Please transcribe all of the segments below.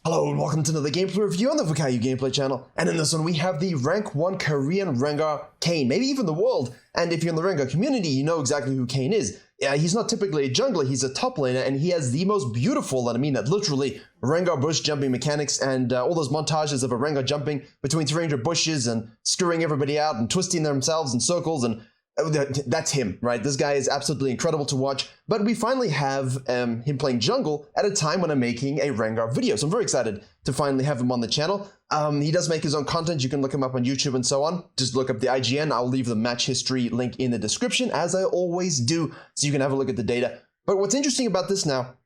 Hello and welcome to another gameplay review on the Virkayu gameplay channel. And in this one we have the rank 1 Korean RENGAR Kayn, maybe even the world. And if you're in the RENGAR community, you know exactly who Kayn is. He's not typically a jungler, he's a top laner, and he has the most beautiful, and I mean that literally, RENGAR bush jumping mechanics and all those montages of a RENGAR jumping between 300 bushes and screwing everybody out and twisting themselves in circles, and that's him, right? This guy is absolutely incredible to watch. But we finally have him playing jungle at a time when I'm making a RENGAR video. So I'm very excited to finally have him on the channel. He does make his own content. You can look him up on YouTube and so on. Just look up the IGN. I'll leave the match history link in the description, as I always do, so you can have a look at the data. But what's interesting about this now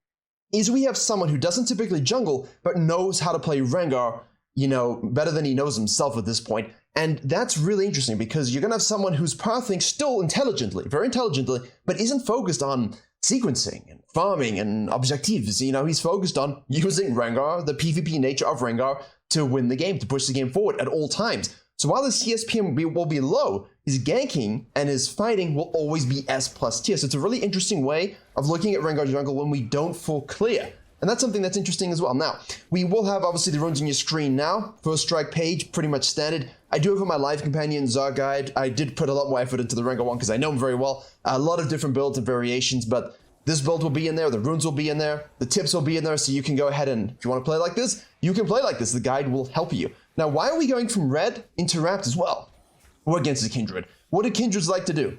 is we have someone who doesn't typically jungle, but knows how to play RENGAR, you know, better than he knows himself at this point. And that's really interesting because you're going to have someone who's pathing still intelligently, very intelligently, but isn't focused on sequencing and farming and objectives. You know, he's focused on using RENGAR, the PvP nature of RENGAR, to win the game, to push the game forward at all times. So while the CSPM will be low, his ganking and his fighting will always be S+ tier. So it's a really interesting way of looking at RENGAR jungle when we don't full clear. And that's something that's interesting as well. Now, we will have obviously the runes on your screen now. First strike page, pretty much standard. I do have on my live companion Zar guide. I did put a lot more effort into the RENGAR one because I know him very well. A lot of different builds and variations, but this build will be in there, the runes will be in there, the tips will be in there, so you can go ahead and, if you want to play like this, you can play like this. The guide will help you. Now, why are we going from red into wrapped as well? We're against the Kindred. What do Kindreds like to do?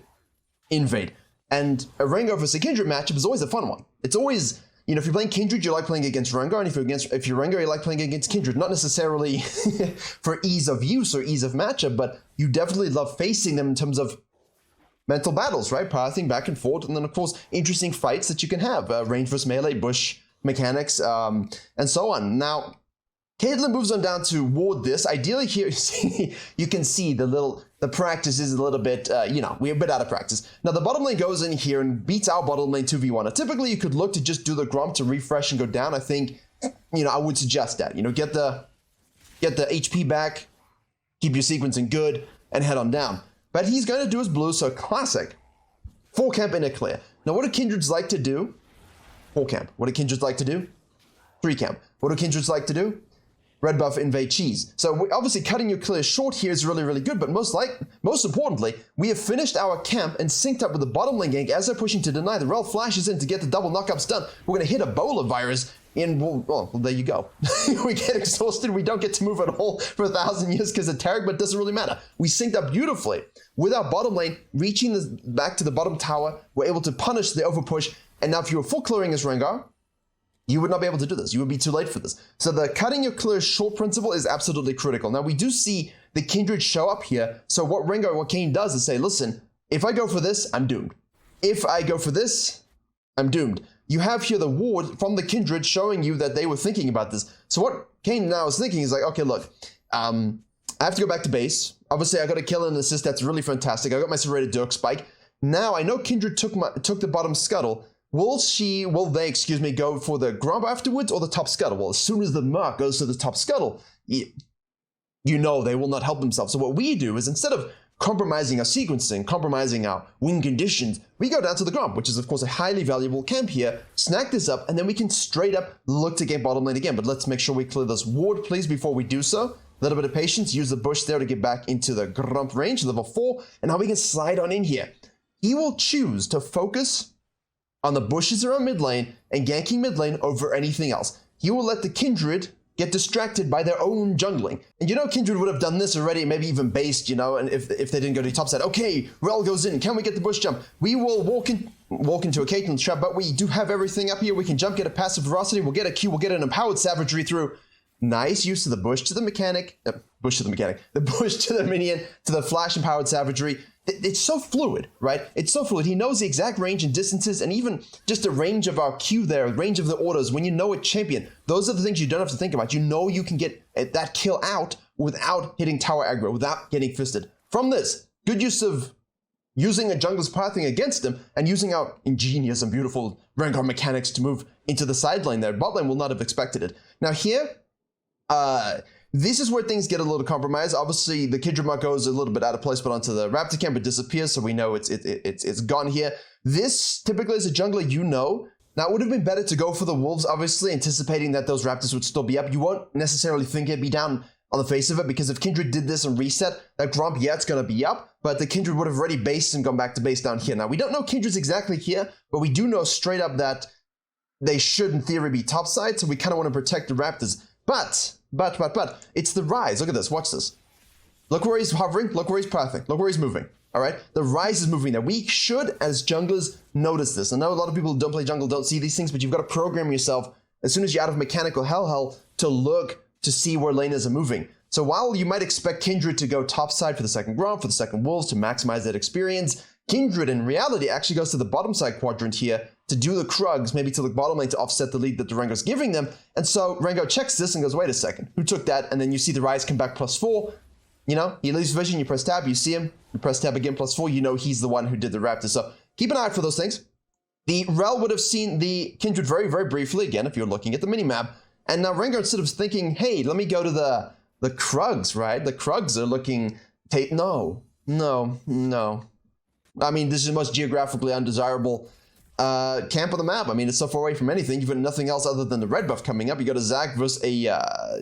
Invade. And a RENGAR versus a Kindred matchup is always a fun one. It's always, you know, if you're playing Kindred, you like playing against RENGAR, and if you're RENGAR, you like playing against Kindred. Not necessarily for ease of use or ease of matchup, but you definitely love facing them in terms of mental battles, right? Pathing back and forth, and then of course, interesting fights that you can have, range versus melee, bush mechanics, and so on. Now, Caitlyn moves on down to ward this. Ideally here, you can see the practice is a little bit, you know, we're a bit out of practice. Now the bottom lane goes in here and beats our bottom lane 2v1. Now, typically you could look to just do the Gromp to refresh and go down. I think, you know, I would suggest that, you know, get the HP back, keep your sequencing good, and head on down. But he's going to do his blue, so classic. 4 camp in a clear. Now what do Kindreds like to do? 4 camp. What do Kindreds like to do? 3 camp. What do Kindreds like to do? Red buff, invade, cheese. So obviously cutting your clear short here is really, really good, but most importantly, we have finished our camp and synced up with the bottom lane gank as they're pushing to deny. The Rel flashes in to get the double knockups done. We're going to hit a Bola virus, and well, there you go. We get exhausted, we don't get to move at all for 1,000 years because of Tarek, but it doesn't really matter. We synced up beautifully with our bottom lane, reaching back to the bottom tower. We're able to punish the overpush, and now if you were full clearing as RENGAR, you would not be able to do this. You would be too late for this. So the cutting your clear short principle is absolutely critical. Now we do see the Kindred show up here. So what Kayn does is say, listen, if I go for this, I'm doomed. If I go for this, I'm doomed. You have here the ward from the Kindred showing you that they were thinking about this. So what Kayn now is thinking is like, okay, look, I have to go back to base. Obviously I got a kill and assist. That's really fantastic. I got my serrated Dirk spike. Now I know Kindred took the bottom scuttle. Will they go for the Gromp afterwards or the top scuttle? Well, as soon as the Merc goes to the top scuttle, you know they will not help themselves. So what we do is, instead of compromising our sequencing, compromising our win conditions, we go down to the Gromp, which is of course a highly valuable camp here, snack this up, and then we can straight up look to get bottom lane again. But let's make sure we clear this ward, please, before we do so. A little bit of patience, use the bush there to get back into the Gromp range, level 4, and now we can slide on in here. He will choose to focus on the bushes around mid lane and ganking mid lane over anything else. He will let the Kindred get distracted by their own jungling. And you know Kindred would have done this already, maybe even based, you know, and if they didn't go to the top side. Okay, Rel goes in, can we get the bush jump? We will walk into a Caitlyn trap, but we do have everything up here. We can jump, get a passive velocity, we'll get a Q, we'll get an empowered savagery through. Nice use of the bush to the mechanic, the bush to the minion, to the flash empowered savagery. It's so fluid, right? It's so fluid. He knows the exact range and distances, and even just the range of our Q there, range of the orders. When you know a champion, those are the things you don't have to think about. You know you can get that kill out without hitting tower aggro, without getting fisted. From this, good use of using a jungler's pathing against him and using our ingenious and beautiful RENGAR mechanics to move into the side lane there. Bot lane will not have expected it. Now here, this is where things get a little compromised. Obviously, the Kindred mark goes a little bit out of place, but onto the Raptor camp, it disappears, so we know it's gone here. This, typically as a jungler, you know Now, it would have been better to go for the Wolves, obviously, anticipating that those Raptors would still be up. You won't necessarily think it'd be down on the face of it, because if Kindred did this and reset, that Grump, yeah, it's going to be up, but the Kindred would have already based and gone back to base down here. Now, we don't know Kindred's exactly here, but we do know straight up that they should, in theory, be topside, so we kind of want to protect the Raptors. But, it's the Rise. Look at this. Watch this. Look where he's hovering. Look where he's pathing. Look where he's moving. All right? The Rise is moving there. We should, as junglers, notice this. I know a lot of people who don't play jungle don't see these things, but you've got to program yourself, as soon as you're out of mechanical hell, to look to see where laners are moving. So while you might expect Kindred to go topside for the second Grump, for the second Wolves, to maximize that experience, Kindred, in reality, actually goes to the bottom side quadrant here to do the Krugs, maybe to the bottom lane to offset the lead that the Rengar's giving them. And so Rengar checks this and goes, wait a second, who took that? And then you see the Rise come back +4. You know, he leaves vision, you press tab, you see him, you press tab again +4, you know he's the one who did the Raptor. So keep an eye out for those things. The Rel would have seen the Kindred very, very briefly, again, if you're looking at the minimap. And now Rengar, instead of thinking, hey, let me go to the Krugs, right? The Krugs are looking... No. I mean, this is the most geographically undesirable camp on the map. I mean, it's so far away from anything. You've got nothing else other than the red buff coming up. You got a Zac versus a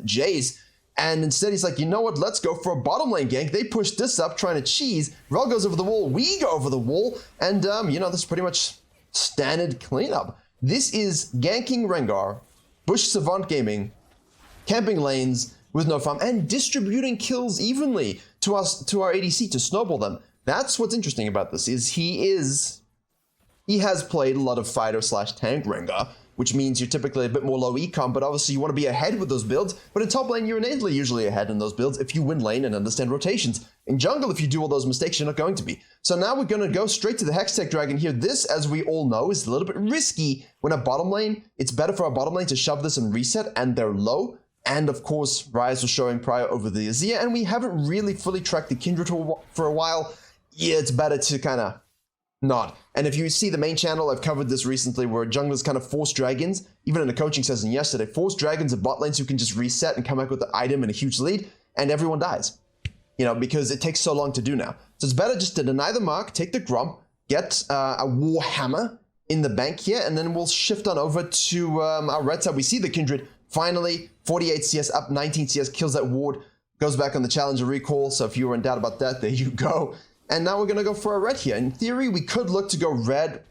Jace. And instead, he's like, you know what? Let's go for a bottom lane gank. They push this up, trying to cheese. Rel goes over the wall. We go over the wall. And, you know, this is pretty much standard cleanup. This is ganking Rengar, Bush Savant Gaming, camping lanes with no farm, and distributing kills evenly to our ADC to snowball them. That's what's interesting about this, is he has played a lot of fighter/tank Rengar, which means you're typically a bit more low econ, but obviously you want to be ahead with those builds. But in top lane, you're innately usually ahead in those builds if you win lane and understand rotations. In jungle, if you do all those mistakes, you're not going to be. So now we're going to go straight to the Hextech Dragon here. This, as we all know, is a little bit risky when a bottom lane. It's better for our bottom lane to shove this and reset, and they're low. And of course, Rise was showing prior over the Azir, and we haven't really fully tracked the Kindred for a while. Yeah, it's better to kind of not. And if you see the main channel, I've covered this recently, where junglers kind of force dragons, even in a coaching session yesterday, force dragons at bot lanes who can just reset and come back with the item and a huge lead, and everyone dies. You know, because it takes so long to do now. So it's better just to deny the mark, take the Grump, get a Warhammer in the bank here, and then we'll shift on over to our red side. We see the Kindred finally, 48 CS up, 19 CS, kills that ward, goes back on the Challenger recall. So if you were in doubt about that, there you go. And now we're going to go for a red here. In theory, we could look to go red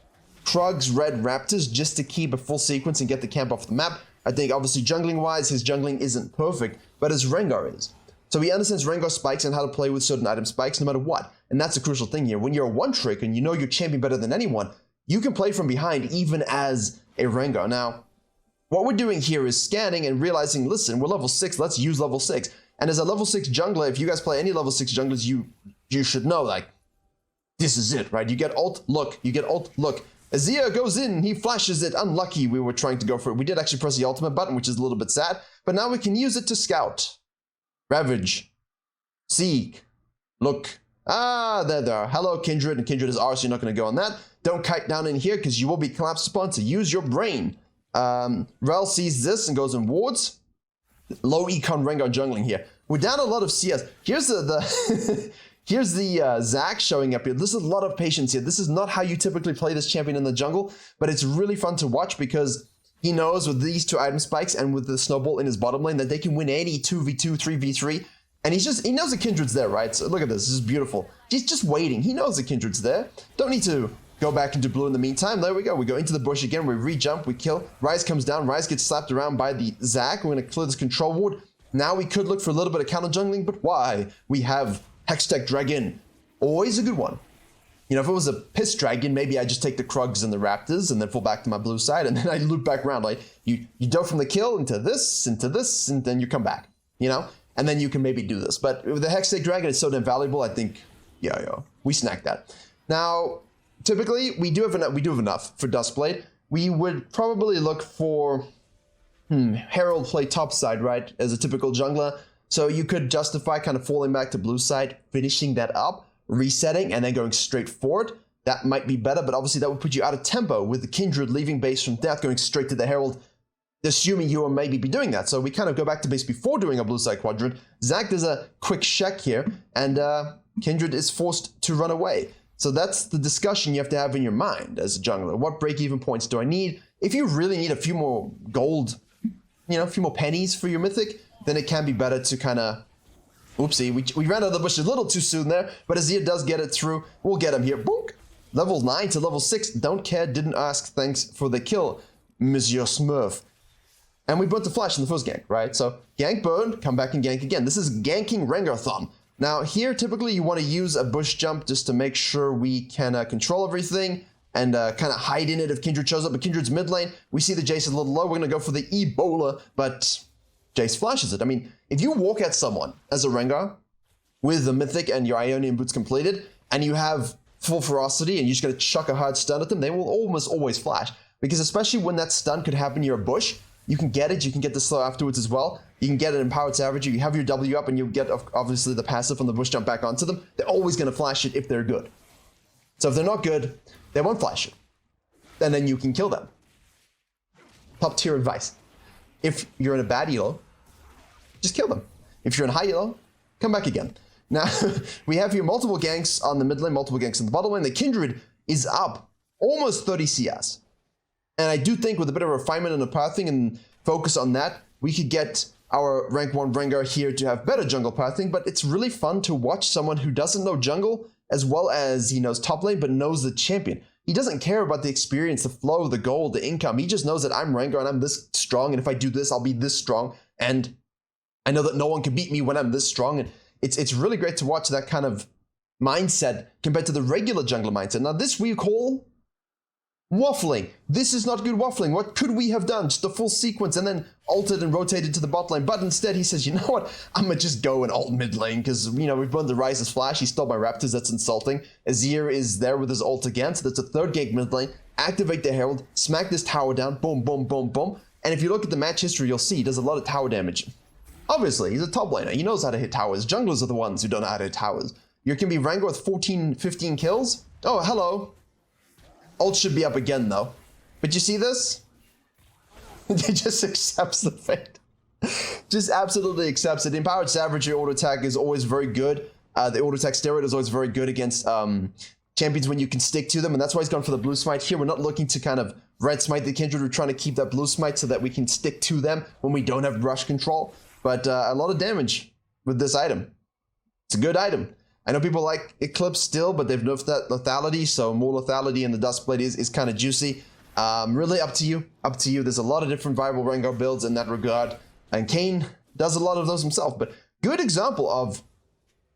Krugs, red Raptors, just to keep a full sequence and get the camp off the map. I think, obviously, jungling-wise, his jungling isn't perfect, but his Rengar is. So he understands Rengar spikes and how to play with certain item spikes no matter what. And that's a crucial thing here. When you're a one-trick and you know your champion better than anyone, you can play from behind even as a Rengar. Now, what we're doing here is scanning and realizing, listen, we're level 6, let's use level 6. And as a level 6 jungler, if you guys play any level 6 junglers, you should know, like, this is it, right? You get ult, look. You get ult, look. Azir goes in, he flashes it. Unlucky we were trying to go for it. We did actually press the ultimate button, which is a little bit sad. But now we can use it to scout. Ravage. Seek. Look. Ah, there they are. Hello, Kindred. And Kindred is ours, so you're not going to go on that. Don't kite down in here, because you will be collapsed upon, so use your brain. Rel sees this and goes in wards. Low econ Rengar jungling here. We're down a lot of CS. Here's the here's the Zac showing up here. This is a lot of patience here. This is not how you typically play this champion in the jungle, but it's really fun to watch because he knows with these two item spikes and with the snowball in his bottom lane that they can win any 2v2, 3v3. And he knows the Kindred's there, right? So look at this. This is beautiful. He's just waiting. He knows the Kindred's there. Don't need to go back into blue in the meantime. There we go. We go into the bush again. We re-jump. We kill. Rise comes down. Rise gets slapped around by the Zac. We're going to clear this control ward. Now we could look for a little bit of counter jungling, but why? We have Hextech Dragon. Always a good one. You know, if it was a piss dragon, maybe I just take the Krugs and the Raptors and then fall back to my blue side and then I loop back around. Like, you go from the kill into this, and then you come back, you know? And then you can maybe do this. But with the Hextech Dragon, it's so damn valuable, I think, yeah, we snack that. Now, typically, we do have enough for Duskblade. We would probably look for Herald play topside, right, as a typical jungler. So you could justify kind of falling back to blue side, finishing that up, resetting, and then going straight forward. That might be better, but obviously that would put you out of tempo with the Kindred leaving base from death, going straight to the Herald, assuming you will maybe be doing that. So we kind of go back to base before doing a blue side quadrant. Zac does a quick check here, and Kindred is forced to run away. So that's the discussion you have to have in your mind as a jungler. What break-even points do I need? If you really need a few more gold, you know, a few more pennies for your mythic, then it can be better to kind of... Oopsie, we ran out of the bush a little too soon there, but Azir does get it through. We'll get him here. Boink! Level 9 to level 6. Don't care, didn't ask. Thanks for the kill, Monsieur Smurf. And we burnt the flash in the first gank, right? So gank burned, come back and gank again. This is ganking Rengar-thon. Now here, typically you want to use a bush jump just to make sure we can control everything and kind of hide in it if Kindred shows up. But Kindred's mid lane, we see the Jace is a little low. We're going to go for the Ebola, but Jace flashes it. I mean, if you walk at someone as a Rengar with the Mythic and your Ionian Boots completed, and you have full ferocity and you're just going to chuck a hard stun at them, they will almost always flash. Because especially when that stun could happen near a bush, you can get it, you can get the slow afterwards as well. You can get an Empowered Savager, you have your W up, and you get, obviously, the passive from the bush jump back onto them. They're always going to flash it if they're good. So if they're not good, they won't flash it. And then you can kill them. Top tier advice. If you're in a bad elo, just kill them. If you're in high elo, come back again. Now, we have here multiple ganks on the mid lane, multiple ganks on the bottom lane. The Kindred is up almost 30 CS. And I do think with a bit of refinement and a pathing and focus on that, we could get our rank 1 Rengar here to have better jungle pathing, but it's really fun to watch someone who doesn't know jungle as well as he knows top lane, but knows the champion. He doesn't care about the experience, the flow, the gold, the income. He just knows that I'm Rengar and I'm this strong, and if I do this, I'll be this strong. And I know that no one can beat me when I'm this strong. And it's really great to watch that kind of mindset compared to the regular jungler mindset. Now this we call waffling. This is not good waffling. What could we have done? Just a full sequence and then ulted and rotated to the bot lane. But instead he says, you know what? I'm going to just go and ult mid lane because, you know, we've burned the Rise's flash. He stole my Raptors. That's insulting. Azir is there with his ult again. So that's a third gank mid lane. Activate the Herald. Smack this tower down. Boom, boom, boom, boom. And if you look at the match history, you'll see he does a lot of tower damage. Obviously, he's a top laner. He knows how to hit towers. Junglers are the ones who don't know how to hit towers. You can be Rengar with 14, 15 kills. Oh, hello. Ult should be up again, though. But you see this? He just accepts the fate. Just absolutely accepts it. The Empowered Savagery auto attack is always very good. The auto attack steroid is always very good against champions when you can stick to them, and that's why he's gone for the blue smite here. We're not looking to kind of red smite the Kindred. We're trying to keep that blue smite so that we can stick to them when we don't have rush control. But a lot of damage with this item. It's a good item. I know people like Eclipse still, but they've nerfed that lethality, so more lethality in the Duskblade is kind of juicy. Really up to you. Up to you. There's a lot of different viable Rengar builds in that regard, and Kayn does a lot of those himself. But good example of,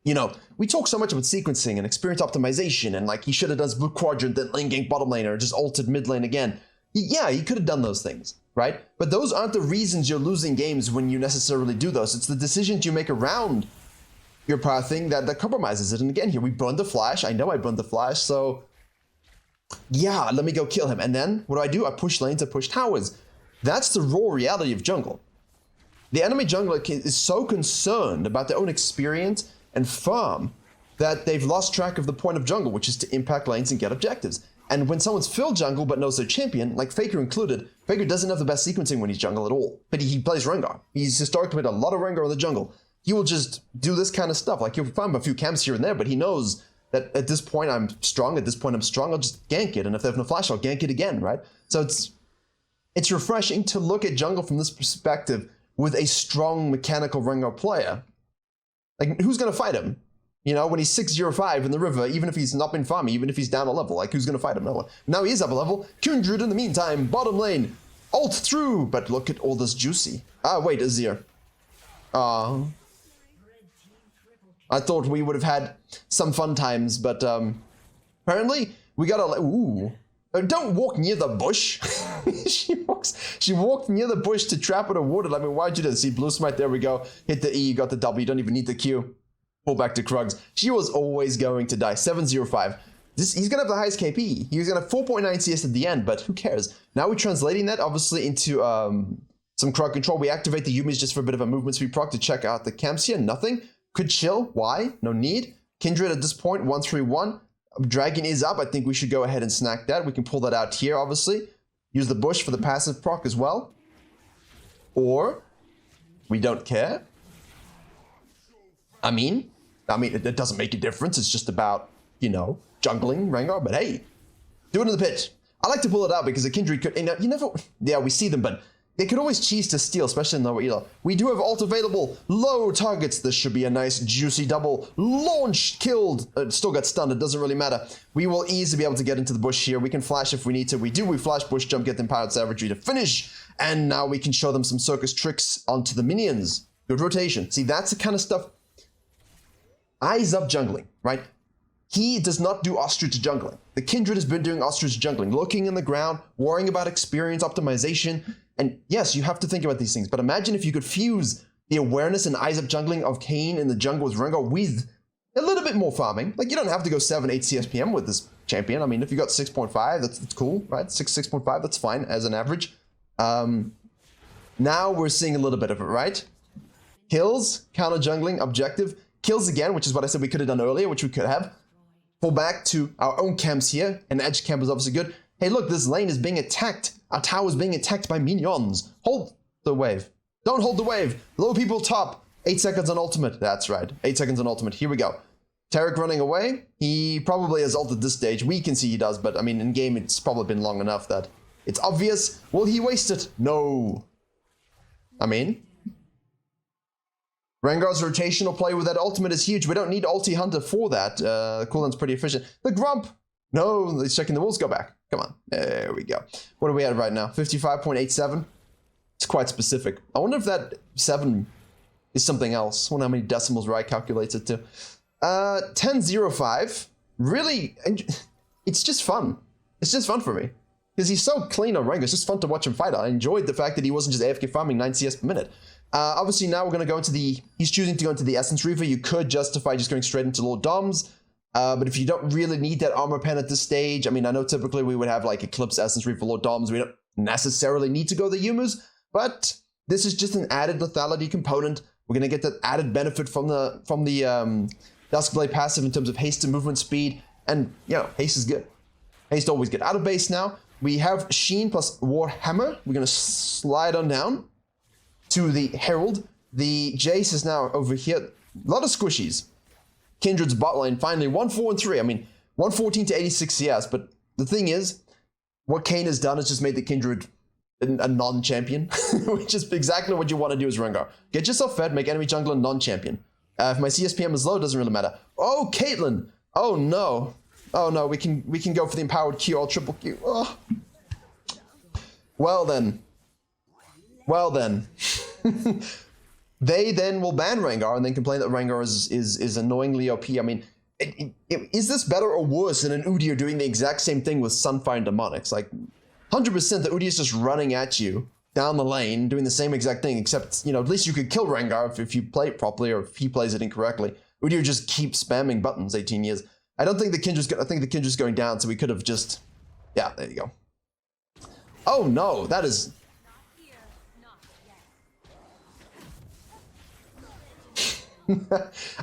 you know, we talk so much about sequencing and experience optimization, and like he should have done blue quadrant, then lane gank bottom lane, or just ulted mid lane again. Yeah, he could have done those things, right? But those aren't the reasons you're losing games when you necessarily do those. It's the decisions you make around your pathing that compromises it. And again, here we burned the flash. I know I burned the flash, so yeah, let me go kill him. And then what do? I push lanes, I push towers. That's the raw reality of jungle. The enemy jungler is so concerned about their own experience and farm that they've lost track of the point of jungle, which is to impact lanes and get objectives. And when someone's filled jungle but knows their champion, like Faker included, Faker doesn't have the best sequencing when he's jungle at all. But he plays Rengar. He's historically played a lot of Rengar in the jungle. He will just do this kind of stuff. Like, he'll find a few camps here and there, but he knows that at this point I'm strong, at this point I'm strong, I'll just gank it. And if they have no flash, I'll gank it again, right? So it's refreshing to look at jungle from this perspective with a strong mechanical Rengar player. Like, who's going to fight him? You know, when he's 605 in the river, even if he's not been farming, even if he's down a level, like, who's going to fight him? No one. Now he is up a level. Kindred in the meantime, bottom lane, ult through, but look at all this juicy. Ah, wait, Azir. I thought we would have had some fun times, but apparently we gotta, ooh. Don't walk near the bush. She walked near the bush to trap it or ward it. I mean, why'd you do this? See, blue smite, there we go. Hit the E, you got the W, you don't even need the Q. Pull back to Krugs. She was always going to die. 705. He's gonna have the highest KP. He's gonna have 4.9 CS at the end, but who cares? Now we're translating that, obviously, into some Krug control. We activate the Yumis just for a bit of a movement speed proc to check out the camps here. Nothing. Could chill. Why? No need. Kindred at this point, 131. Dragon is up. I think we should go ahead and snack that. We can pull that out here, obviously. Use the bush for the passive proc as well. Or we don't care. I mean, it doesn't make a difference. It's just about, you know, jungling Rengar. But hey, do it in the pit. I like to pull it out because the Kindred could, you never, yeah, we see them, but they could always cheese to steal, especially in lower elo. We do have ult available, low targets. This should be a nice juicy double. Launch, killed, still got stunned, it doesn't really matter. We will easily be able to get into the bush here. We can flash if we need to. We flash, bush jump, get them Empowered Savagery to finish. And now we can show them some circus tricks onto the minions. Good rotation. See, that's the kind of stuff. Eyes up jungling, right? He does not do ostrich jungling. The Kindred has been doing ostrich jungling, looking in the ground, worrying about experience optimization. And yes, you have to think about these things, but imagine if you could fuse the awareness and eyes up jungling of Kayn in the jungle with Rengar with a little bit more farming. Like, you don't have to go 7, 8 CSPM with this champion. I mean, if you got 6.5, that's cool, right? 6.5, that's fine as an average. Now we're seeing a little bit of it, right? Kills, counter jungling, objective. Kills again, which is what I said we could have done earlier, which we could have. Pull back to our own camps here, and edge camp is obviously good. Hey, look, this lane is being attacked. Our tower is being attacked by minions. Hold the wave. Don't hold the wave. Low people top. 8 seconds on ultimate. That's right. 8 seconds on ultimate. Here we go. Taric running away. He probably has ulted this stage. We can see he does, but I mean, in game, it's probably been long enough that it's obvious. Will he waste it? No. I mean, Rengar's rotational play with that ultimate is huge. We don't need ulti hunter for that. Cooldown's pretty efficient. The Grump. No, he's checking the wolves. Go back. Come on. There we go. What are we at right now? 55.87. It's quite specific. I wonder if that 7 is something else. I wonder how many decimals Rai calculates it to. 10.05. Really, it's just fun. It's just fun for me. Because he's so clean on Rengar. It's just fun to watch him fight. I enjoyed the fact that he wasn't just AFK farming 9 CS per minute. Obviously, now we're going to go into the... He's choosing to go into the Essence Reaver. You could justify just going straight into Lord Doms. But if you don't really need that armor pen at this stage, I mean, I know typically we would have like Eclipse, Essence Reaver, Lord Doms. We don't necessarily need to go the Yumus, but this is just an added lethality component. We're going to get that added benefit from the Duskblade passive in terms of haste and movement speed. And, you know, haste is good. Haste always good. Out of base now, we have Sheen plus Warhammer. We're going to slide on down to the Herald. The Jace is now over here. A lot of squishies. Kindred's bot lane, finally, 1, 4, and 3. I mean, 114 to 86 CS, but the thing is, what Kayn has done is just made the Kindred a non-champion, which is exactly what you want to do as Rengar. Get yourself fed, make enemy jungler non-champion. If my CSPM is low, it doesn't really matter. Oh, Caitlyn! Oh no. Oh no, we can go for the empowered Q or triple Q. Oh. Well then. Well then. They then will ban Rengar and then complain that Rengar is annoyingly OP. I mean, is this better or worse than an Udyr doing the exact same thing with Sunfire and Demonics? Like, 100% the Udyr is just running at you down the lane, doing the same exact thing, except, you know, at least you could kill Rengar if you play it properly or if he plays it incorrectly. Udyr just keeps spamming buttons 18 years. I think the Kindred's going down, so we could have just... Yeah, there you go. Oh no, that is...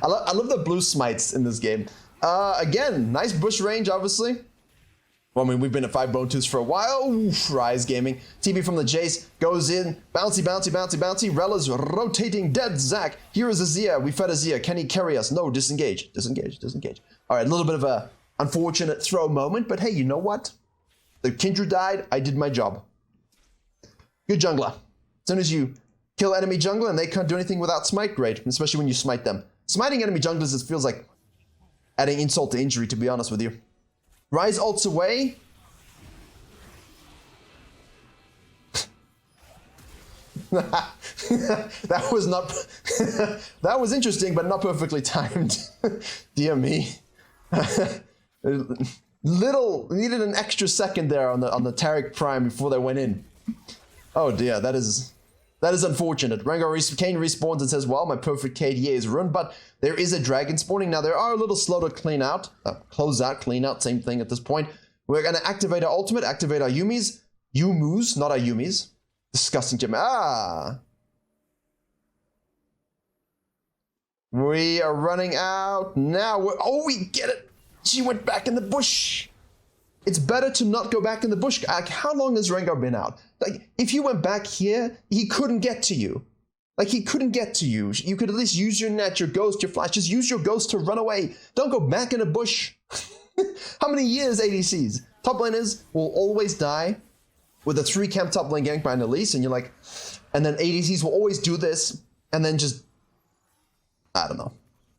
I love the blue smites in this game. Again, nice bush range, obviously. Well, I mean, we've been at 5 bone tooths for a while. Oof, Rise Gaming. TP from the Jace goes in. Bouncy, bouncy, bouncy, bouncy. Rella's rotating dead Zac. Here is Azir. We fed Azir. Can he carry us? No, disengage. Disengage, disengage. All right, a little bit of a unfortunate throw moment, but hey, you know what? The Kindred died. I did my job. Good jungler. As soon as you kill enemy jungler and they can't do anything without smite, great, especially when you smite them. Smiting enemy junglers, it feels like adding insult to injury, to be honest with you. Rise ults away. That was not... that was interesting, but not perfectly timed. Dear me. Needed an extra second there on the Taric Prime before they went in. Oh dear, that is unfortunate. Kayn respawns and says, well, my perfect KDA is ruined, but there is a dragon spawning. Now, they are a little slow to clean out. Close out, clean out, same thing at this point. We're going to activate our ultimate, activate our Yumis. Yumus, not our Yumis. Disgusting gem. Ah! We are running out now. Oh, we get it! She went back in the bush. It's better to not go back in the bush. Like, how long has Rengar been out? Like, if you went back here, he couldn't get to you. Like, he couldn't get to you. You could at least use your net, your ghost, your flash. Just use your ghost to run away. Don't go back in a bush. How many years, ADCs? Top laners will always die with a 3-camp top lane gank by an Elise, and you're like, and then ADCs will always do this, and then just, I don't know.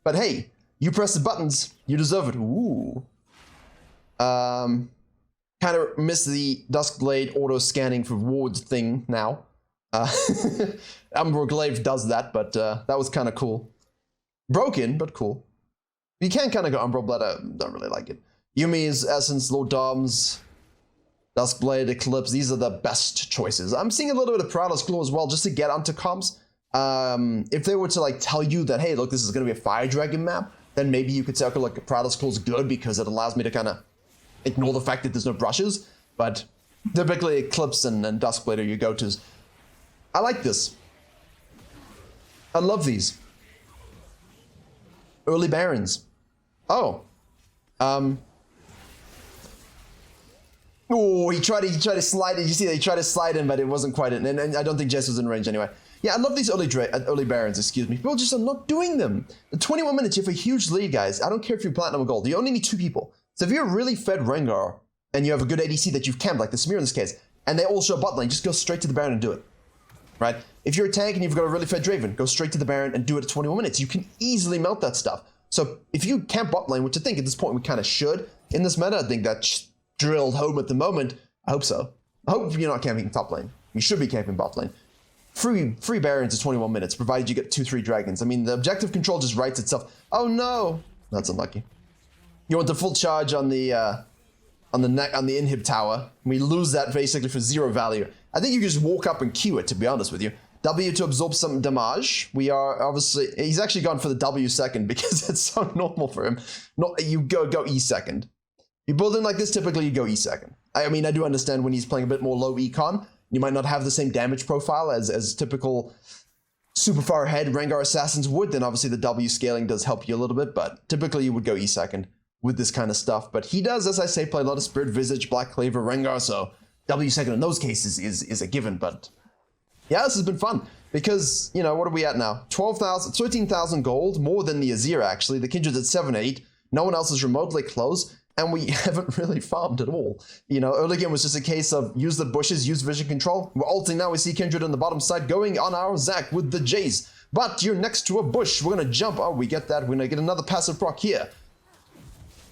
But hey, you press the buttons, you deserve it. Ooh. Kind of miss the Duskblade auto scanning for wards thing now. Umbral Glaive does that, but that was kind of cool. Broken, but cool. You can kind of go Umbral Blood, I don't really like it. Yumi's Essence, Lord Doms, Duskblade, Eclipse, these are the best choices. I'm seeing a little bit of Paralysis Claw as well, just to get onto comps. If they were to like tell you that, hey, look, this is going to be a Fire Dragon map, then maybe you could say, okay, look, Paralysis Claw is good because it allows me to kind of ignore the fact that there's no brushes. But typically Eclipse and Duskblade are your go-tos. I like this. I love these. Early Barons. Oh. Oh, he tried to slide it. You see that he tried to slide in, but it wasn't quite in. And I don't think Jess was in range anyway. Yeah, I love these early Barons, excuse me. People just are not doing them. In 21 minutes, you have a huge lead, guys. I don't care if you're Platinum or Gold. You only need 2 people. So if you're really fed Rengar, and you have a good ADC that you've camped, like the Smear in this case, and they all show bot lane, just go straight to the Baron and do it. Right? If you're a tank and you've got a really fed Draven, go straight to the Baron and do it at 21 minutes. You can easily melt that stuff. So if you camp bot lane, which I think at this point we kind of should in this meta, I think that's drilled home at the moment. I hope so. I hope you're not camping top lane. You should be camping bot lane. Free Barons at 21 minutes, provided you get 2-3 dragons. I mean, the objective control just writes itself. Oh no! That's unlucky. You want the full charge on the inhib tower. We lose that basically for 0 value. I think you can just walk up and Q it, to be honest with you. W to absorb some damage. We are obviously, he's actually gone for the W second because it's so normal for him. You go E second. You build in like this, typically you go E second. I mean, I do understand when he's playing a bit more low econ, you might not have the same damage profile as typical super far ahead Rengar assassins would, then obviously the W scaling does help you a little bit, but typically you would go E second with this kind of stuff. But he does, as I say, play a lot of Spirit Visage, Black Cleaver, Rengar, so W second in those cases is a given. But yeah, this has been fun because, you know, what are we at now? 13,000 gold, more than the Azir actually. The Kindred's at 7-8. No one else is remotely close, and we haven't really farmed at all. You know, early game was just a case of use the bushes, use vision control. We're ulting now. We see Kindred on the bottom side going on our Zac with the Jace. But you're next to a bush. We're going to jump. Oh, we get that. We're going to get another passive proc here.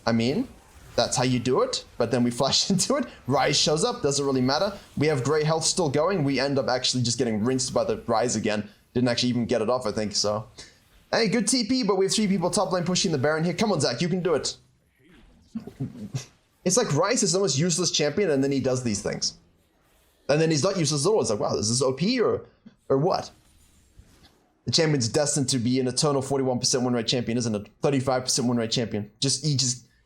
I mean, that's how you do it. But then we flash into it. Rise shows up. Doesn't really matter. We have gray health still going. We end up actually just getting rinsed by the Rise again. Didn't actually even get it off, I think. So, hey, good TP, but we have 3 people top lane pushing the Baron here. Come on, Zac. You can do it. It's like Rice is the most useless champion, and then he does these things. And then he's not useless at all. It's like, wow, is this OP or what? The champion's destined to be an eternal 41% win rate champion, isn't it? 35% win rate champion.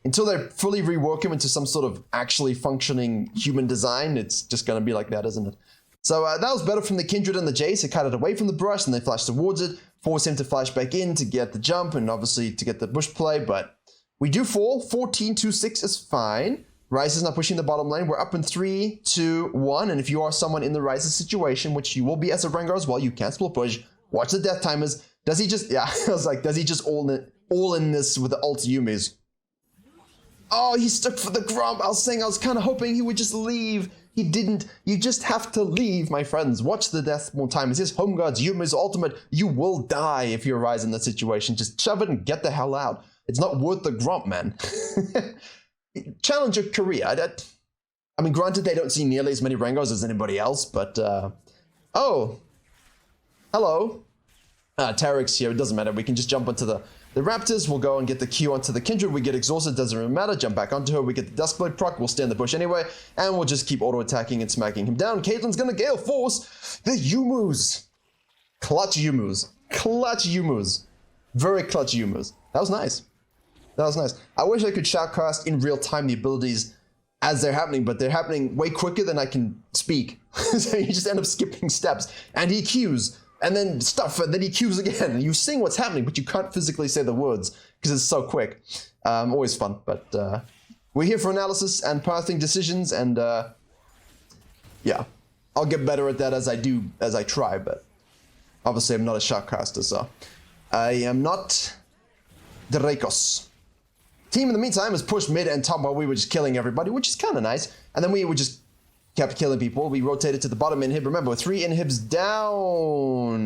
Until they fully rework him into some sort of actually functioning human design, it's just going to be like that, isn't it? So that was better from the Kindred and the Jace. It cut it away from the brush, and they flashed towards it, force him to flash back in to get the jump, and obviously to get the bush play, but we do fall. 14-6 is fine. Rice is not pushing the bottom lane. We're up in 3, 2, 1. And if you are someone in the Rice's situation, which you will be as a Rengar as well, you can't split push. Watch the death timers. Does he just, yeah, I was like, does he just all in this with the ult Yumi's? Oh, he stuck for the Grump. I was kind of hoping he would just leave. He didn't. You just have to leave, my friends. Watch the death more timers. His home guards, Yumi's ultimate. You will die if you're Rise in that situation. Just shove it and get the hell out. It's not worth the grump, man. Challenge your career. I mean, granted, they don't see nearly as many Rengars as anybody else, but... oh. Hello. Tarek's here. It doesn't matter. We can just jump onto the Raptors. We'll go and get the Q onto the Kindred. We get exhausted. Doesn't really matter. Jump back onto her. We get the Duskblade proc. We'll stay in the bush anyway. And we'll just keep auto-attacking and smacking him down. Caitlyn's going to Gale Force the Yumus. Clutch Yumus. Clutch Yumus. Very clutch Yumus. That was nice. That was nice. I wish I could shoutcast in real time the abilities as they're happening, but they're happening way quicker than I can speak. So you just end up skipping steps. And he cues, and then stuff, and then he cues again. And you sing what's happening, but you can't physically say the words because it's so quick. Always fun, but we're here for analysis and pathing decisions, and yeah, I'll get better at that as I try, but obviously I'm not a shoutcaster, so I am not Dracos. Team in the meantime has pushed mid and top while we were just killing everybody, which is kind of nice. And then we would just kept killing people. We rotated to the bottom inhib. Remember, we're 3 inhibs down.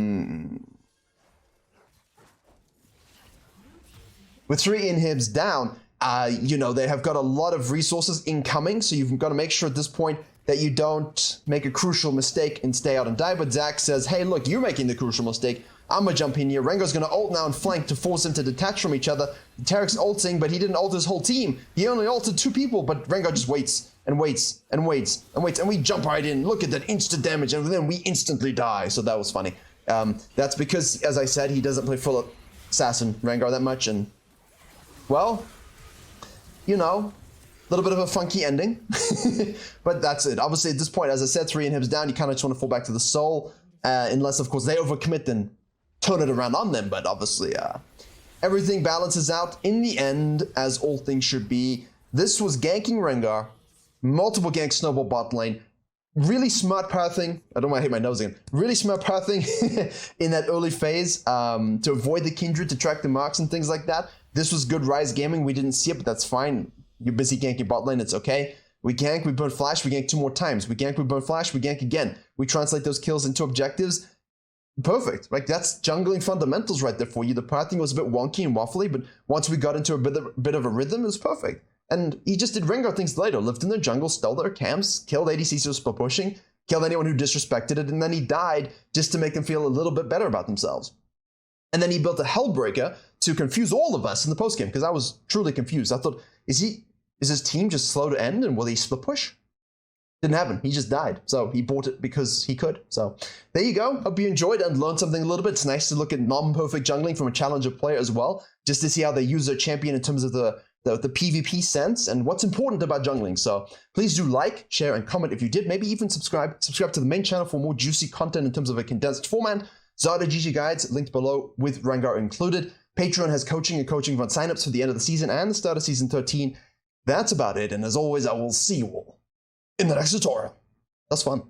With 3 inhibs down, you know, they have got a lot of resources incoming, so you've got to make sure at this point that you don't make a crucial mistake and stay out and die. But Zach says, hey, look, you're making the crucial mistake. I'm going to jump in here. Rengar's going to ult now and flank to force him to detach from each other. Tarek's ulting, but he didn't ult his whole team. He only ulted 2 people, but Rengar just waits and waits and waits and waits. And we jump right in. Look at that instant damage, and then we instantly die. So that was funny. That's because, as I said, he doesn't play full assassin Rengar that much. And, well, you know, a little bit of a funky ending. But that's it. Obviously, at this point, as I said, 3 inhibs down. You kind of just want to fall back to the soul. Unless, of course, they overcommit, then turn it around on them. But obviously, everything balances out in the end, as all things should be. This was ganking Rengar, multiple gank snowball bot lane, really smart pathing. I don't want to hit my nose again. Really smart pathing in that early phase to avoid the Kindred, to track the marks and things like that. This was good Rise gaming. We didn't see it, but that's fine. You're busy ganking bot lane. It's okay. We gank, we burn flash, we gank 2 more times. We gank, we burn flash, we gank again. We translate those kills into objectives. Perfect. Like, that's jungling fundamentals right there for you. The pathing was a bit wonky and waffly, but once we got into a bit of a rhythm, it was perfect. And he just did Rengar things later. Lived in the jungle, stole their camps, killed ADCs who were split pushing, killed anyone who disrespected it, and then he died just to make them feel a little bit better about themselves. And then he built a Hellbreaker to confuse all of us in the postgame, because I was truly confused. I thought, is his team just slow to end, and will he split push? Didn't happen. He just died. So he bought it because he could. So there you go. Hope you enjoyed and learned something a little bit. It's nice to look at non-perfect jungling from a challenger player as well, just to see how they use their champion in terms of the PvP sense and what's important about jungling. So please do like, share, and comment if you did. Maybe even subscribe to the main channel for more juicy content in terms of a condensed format. Zada GG guides linked below with Rengar included. Patreon has coaching and coaching fund signups for the end of the season and the start of season 13. That's about it. And as always, I will see you all in the next tutorial. That's fun.